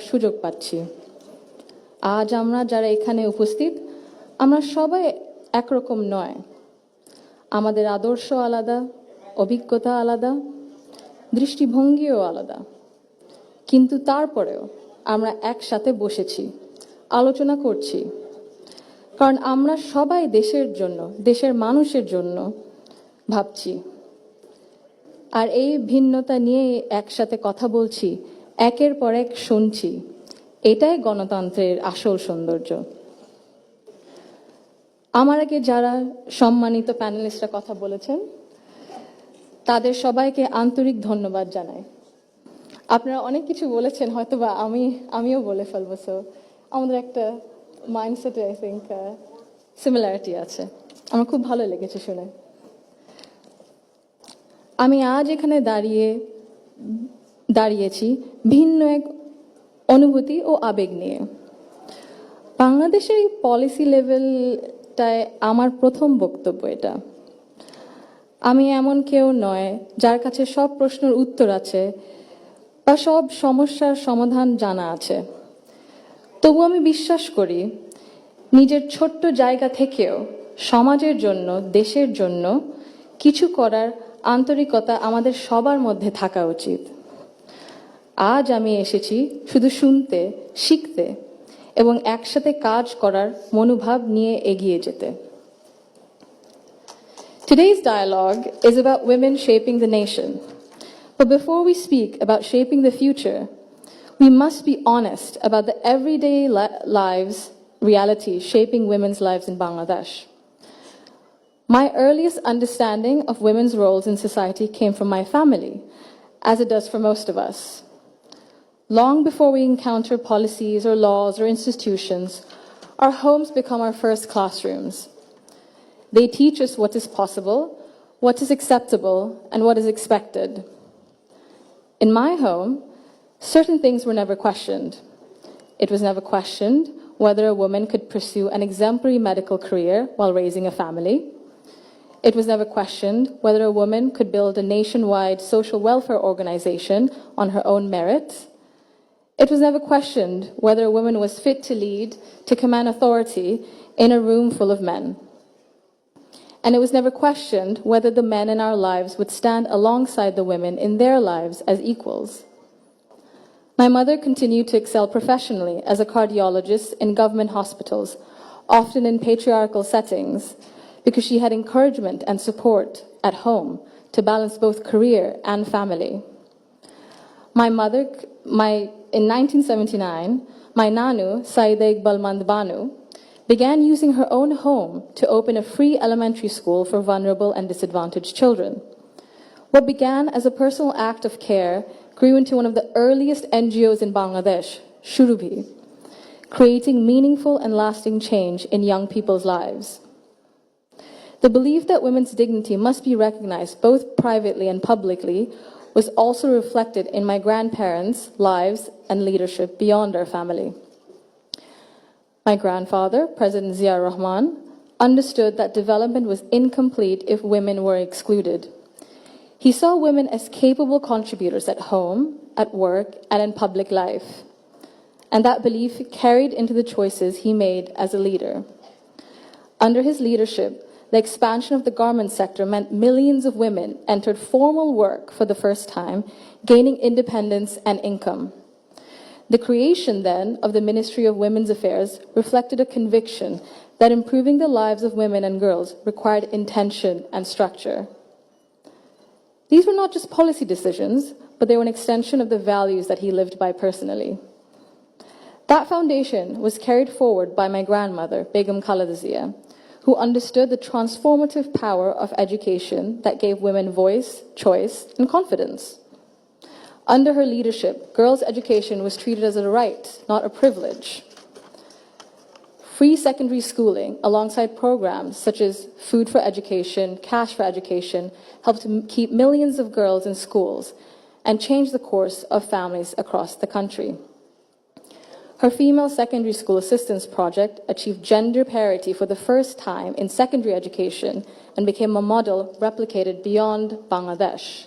সুযোগ পাচ্ছি। আজ আমরা যারা এখানে উপস্থিত, আমরা সবাই একরকম নয়। আমাদের আদর্শ আলাদা, অভিজ্ঞতা আলাদা, দৃষ্টিভঙ্গিও আলাদা। কিন্তু তারপরেও আমরা একসাথে বসেছি, আলোচনা করছি। কারণ আমরা সবাই দেশের জন্য, দেশের মানুষের জন্য ভাবছি। আর এই ভিন্নতা নিয়ে একসাথে কথা বলছি, একের পর এক শুনছি। এটাই গণতন্ত্রের আসল সৌন্দর্য। আমার আগে যারা সম্মানিত প্যানেলিস্টরা কথা বলেছেন, তাদের সবাইকে আন্তরিক ধন্যবাদ জানাই। আপনারা অনেক কিছু বলেছেন, হয়তোবা আমিও বলে ফেলবো। সো আমাদের একটা মাইন্ডসেটে আই থিঙ্ক সিমিলারিটি আছে। আমার খুব ভালো লেগেছে শুনে। আমি আজ এখানে দাঁড়িয়েছি ভিন্ন এক অনুভূতি ও আবেগ নিয়ে। বাংলাদেশের এই পলিসি লেভেলটায় আমার প্রথম বক্তব্য এটা। আমি এমন কেউ নয় যার কাছে সব প্রশ্নের উত্তর আছে বা সব সমস্যার সমাধান জানা আছে। তবু আমি বিশ্বাস করি নিজের ছোট্ট জায়গা থেকেও সমাজের জন্য, দেশের জন্য কিছু করার আন্তরিকতা আমাদের সবার মধ্যে থাকা উচিত। আজ আমি এসেছি শুধু শুনতে, শিখতে এবং একসাথে কাজ করার মনোভাব নিয়ে এগিয়ে যেতে। Today's dialogue is about women shaping the nation. But before we speak about shaping the future, we must be honest about the everyday lives, reality shaping women's lives in Bangladesh. My earliest understanding of women's roles in society came from my family, as it does for most of us. Long before we encounter policies or laws or institutions, our homes become our first classrooms. They teach us what is possible, what is acceptable, and what is expected. In my home, certain things were never questioned. It was never questioned whether a woman could pursue an exemplary medical career while raising a family. It was never questioned whether a woman could build a nationwide social welfare organization on her own merit. It was never questioned whether a woman was fit to lead, to command authority in a room full of men. And it was never questioned whether the men in our lives would stand alongside the women in their lives as equals. My mother continued to excel professionally as a cardiologist in government hospitals, often in patriarchal settings, because she had encouragement and support at home to balance both career and family. In 1979, my Nanu, Saida Iqbal Mandbanu, began using her own home to open a free elementary school for vulnerable and disadvantaged children. What began as a personal act of care grew into one of the earliest NGOs in Bangladesh, Shurubhi, creating meaningful and lasting change in young people's lives. The belief that women's dignity must be recognized both privately and publicly was also reflected in my grandparents' lives and leadership beyond our family. My grandfather, President Zia Rahman, understood that development was incomplete if women were excluded. He saw women as capable contributors at home, at work, and in public life. And that belief carried into the choices he made as a leader. Under his leadership, the expansion of the garment sector meant millions of women entered formal work for the first time, gaining independence and income. The creation, then, of the Ministry of Women's Affairs reflected a conviction that improving the lives of women and girls required intention and structure. These were not just policy decisions, but they were an extension of the values that he lived by personally. That foundation was carried forward by my grandmother, Begum Khaleda Zia, who understood the transformative power of education that gave women voice, choice, and confidence. Under her leadership, girls' education was treated as a right, not a privilege. Free secondary schooling, alongside programs such as Food for Education, Cash for Education, helped keep millions of girls in schools and change the course of families across the country. Her female secondary school assistance project achieved gender parity for the first time in secondary education and became a model replicated beyond Bangladesh.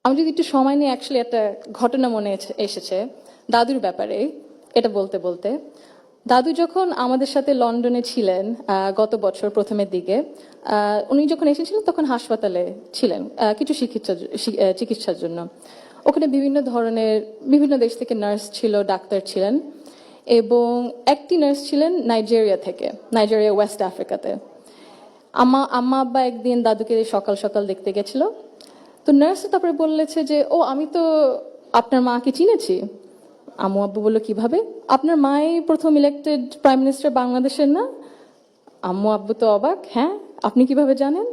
আমি যদি একটু সময় নিয়ে actually একটা ঘটনা মনে এসেছে দাদুর ব্যাপারে, এটা বলতে বলতে। দাদু যখন আমাদের সাথে লন্ডনে ছিলেন গত বছর প্রথমের দিকে, উনি যখন এসেছিলেন তখন হাসপাতালে ছিলেন কিছু চিকিৎসার জন্য। ওখানে বিভিন্ন দেশ থেকে নার্স ছিল, ডাক্তার ছিলেন, এবং একটি নার্স ছিলেন নাইজেরিয়া ওয়েস্ট আফ্রিকাতে। আম্মা আব্বা একদিন দাদুকে সকাল সকাল দেখতে গেছিল। তো নার্স তারপরে বললেছে যে, ও আমি তো আপনার মাকে চিনেছি। আম্মু আব্বু বললো, কিভাবে? আপনার মাই প্রথম ইলেক্টেড প্রাইম মিনিস্টার বাংলাদেশের না? আম্মু আব্বু তো অবাক, হ্যাঁ আপনি কিভাবে জানেন?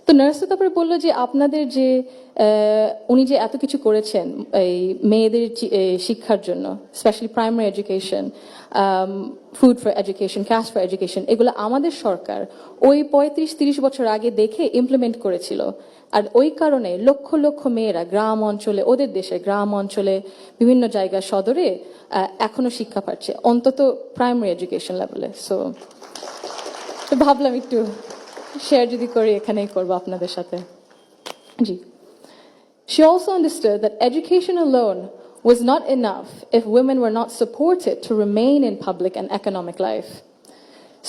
তো নার্স তারপরে বললো যে, আপনাদের যে উনি যে এত কিছু করেছেন এই মেয়েদের শিক্ষার জন্য, specially primary education, food for education, cash for education, এগুলো আমাদের সরকার ওই 35-30 বছর আগে দেখে ইমপ্লিমেন্ট করেছিল। আর ওই কারণে লক্ষ লক্ষ মেয়েরা গ্রাম অঞ্চলে, ওদের দেশে গ্রাম অঞ্চলে বিভিন্ন জায়গা সদরে এখনো শিক্ষা পাচ্ছে, অন্তত প্রাইমারি এডুকেশন লেভেলে। সো ভাবলাম একটু শেয়ার যদি করি, এখানেই করবো আপনাদের সাথে। জি। She also understood that education alone was not enough if women were not supported to remain in public and economic life.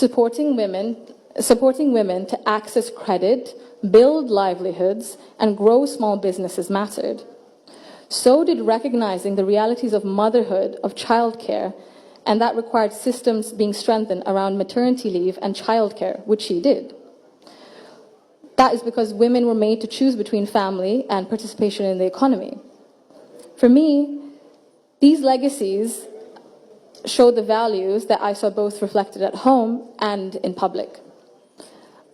Supporting women to access credit, build livelihoods, and grow small businesses mattered. So did recognizing the realities of motherhood, of childcare, and that required systems being strengthened around maternity leave and childcare, which she did. That is because women were made to choose between family and participation in the economy. For me, these legacies show the values that I saw both reflected at home and in public.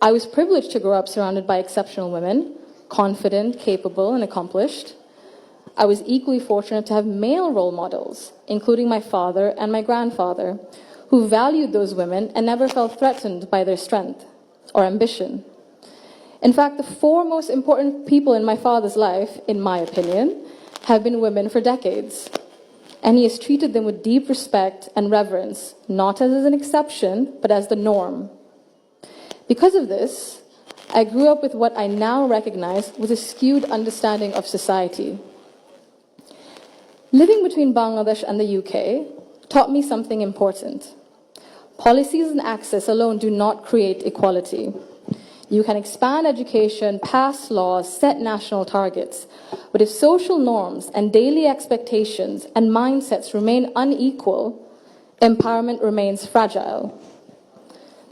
I was privileged to grow up surrounded by exceptional women, confident, capable, and accomplished. I was equally fortunate to have male role models, including my father and my grandfather, who valued those women and never felt threatened by their strength or ambition. In fact, the four most important people in my father's life, in my opinion, have been women for decades. And he has treated them with deep respect and reverence, not as an exception, but as the norm. Because of this, I grew up with what I now recognize was a skewed understanding of society. Living between Bangladesh and the UK taught me something important. Policies and access alone do not create equality. You can expand education, pass laws, set national targets, but if social norms and daily expectations and mindsets remain unequal, empowerment remains fragile.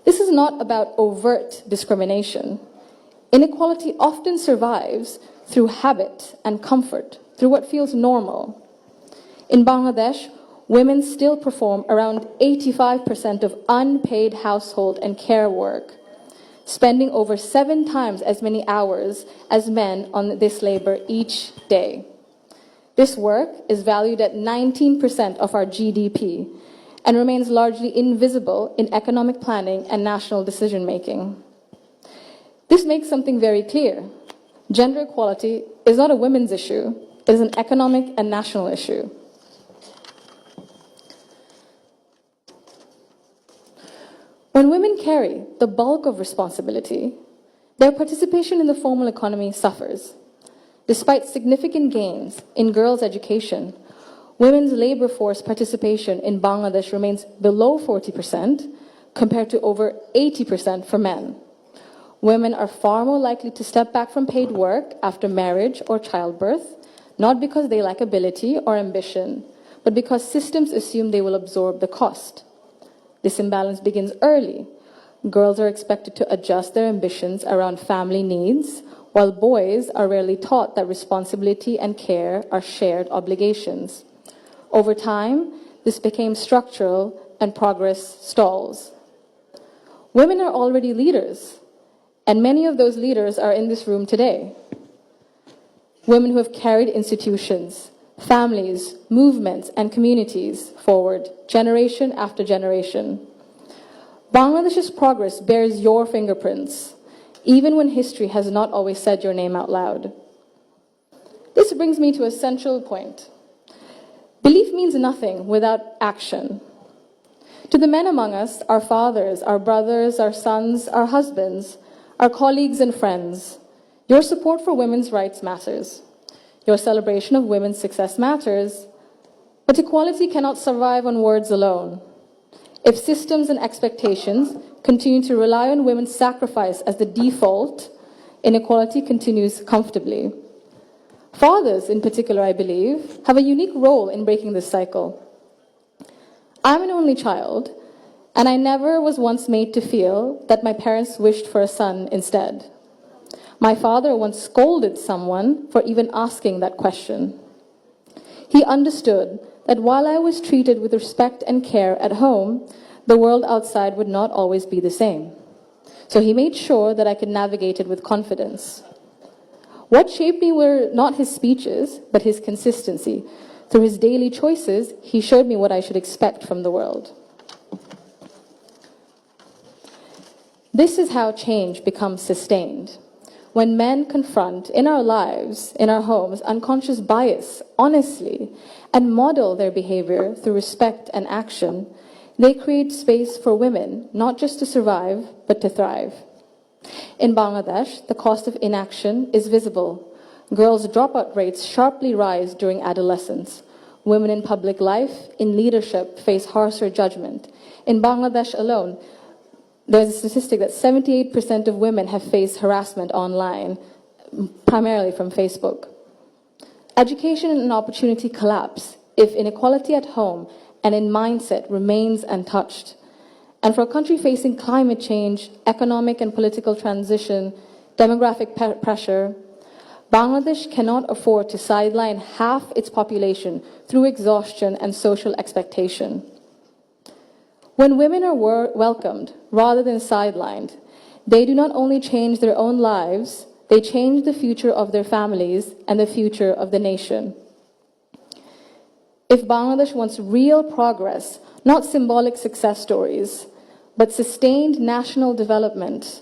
This is not about overt discrimination. Inequality often survives through habit and comfort, through what feels normal. In Bangladesh, women still perform around 85% of unpaid household and care work, spending over 7 times as many hours as men on this labor each day. This work is valued at 19% of our GDP and remains largely invisible in economic planning and national decision-making. This makes something very clear. Gender equality is not a women's issue, it is an economic and national issue. When women carry the bulk of responsibility, their participation in the formal economy suffers. Despite significant gains in girls' education, women's labor force participation in Bangladesh remains below 40% compared to over 80% for men. Women are far more likely to step back from paid work after marriage or childbirth, not because they lack ability or ambition, but because systems assume they will absorb the cost. This imbalance begins early. Girls are expected to adjust their ambitions around family needs, while boys are rarely taught that responsibility and care are shared obligations. Over time, this became structural and progress stalls. Women are already leaders, and many of those leaders are in this room today. Women who have carried institutions, families, movements, and communities forward, generation after generation. Bangladesh's progress bears your fingerprints, even when history has not always said your name out loud. This brings me to a central point. Belief means nothing without action. To the men among us, our fathers, our brothers, our sons, our husbands, our colleagues and friends, your support for women's rights matters. Your celebration of women's success matters, but equality cannot survive on words alone. If systems and expectations continue to rely on women's sacrifice as the default, inequality continues comfortably. Fathers, in particular, I believe, have a unique role in breaking this cycle. I'm an only child, and I never was once made to feel that my parents wished for a son instead. My father once scolded someone for even asking that question. He understood that while I was treated with respect and care at home, the world outside would not always be the same. So he made sure that I could navigate it with confidence. What shaped me were not his speeches, but his consistency. Through his daily choices, he showed me what I should expect from the world. This is how change becomes sustained. When men confront in our lives, in our homes, unconscious bias honestly and model their behavior through respect and action, they create space for women not just to survive, but to thrive. In Bangladesh, the cost of inaction is visible. Girls' dropout rates sharply rise during adolescence. Women in public life, in leadership, face harsher judgment. In Bangladesh alone, there's a statistic that 78% of women have faced harassment online, primarily from Facebook. Education and opportunity collapse if inequality at home and in mindset remains untouched. And for a country facing climate change, economic and political transition, demographic pressure, Bangladesh cannot afford to sideline half its population through exhaustion and social expectation. When women are welcomed rather than sidelined, they do not only change their own lives, they change the future of their families and the future of the nation. If Bangladesh wants real progress, not symbolic success stories, but sustained national development,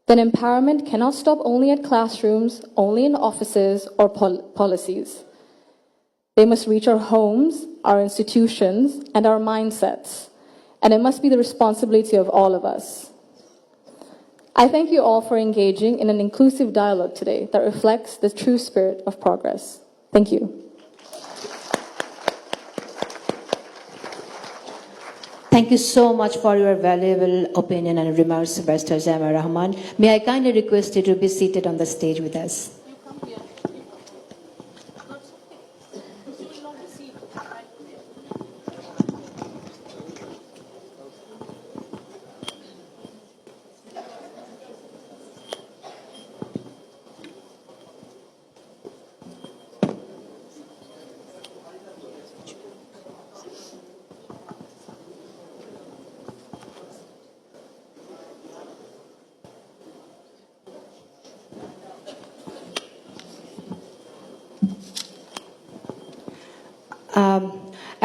then empowerment cannot stop only at classrooms, only in offices or policies. They must reach our homes, our institutions, and our mindsets. And it must be the responsibility of all of us. I thank you all for engaging in an inclusive dialogue today that reflects the true spirit of progress. Thank you. Thank you so much for your valuable opinion and remarks, Barrister Jaima Rahman. May I kindly request you to be seated on the stage with us.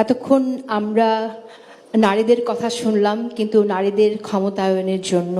এতক্ষণ আমরা নারীদের কথা শুনলাম, কিন্তু নারীদের ক্ষমতায়নের জন্য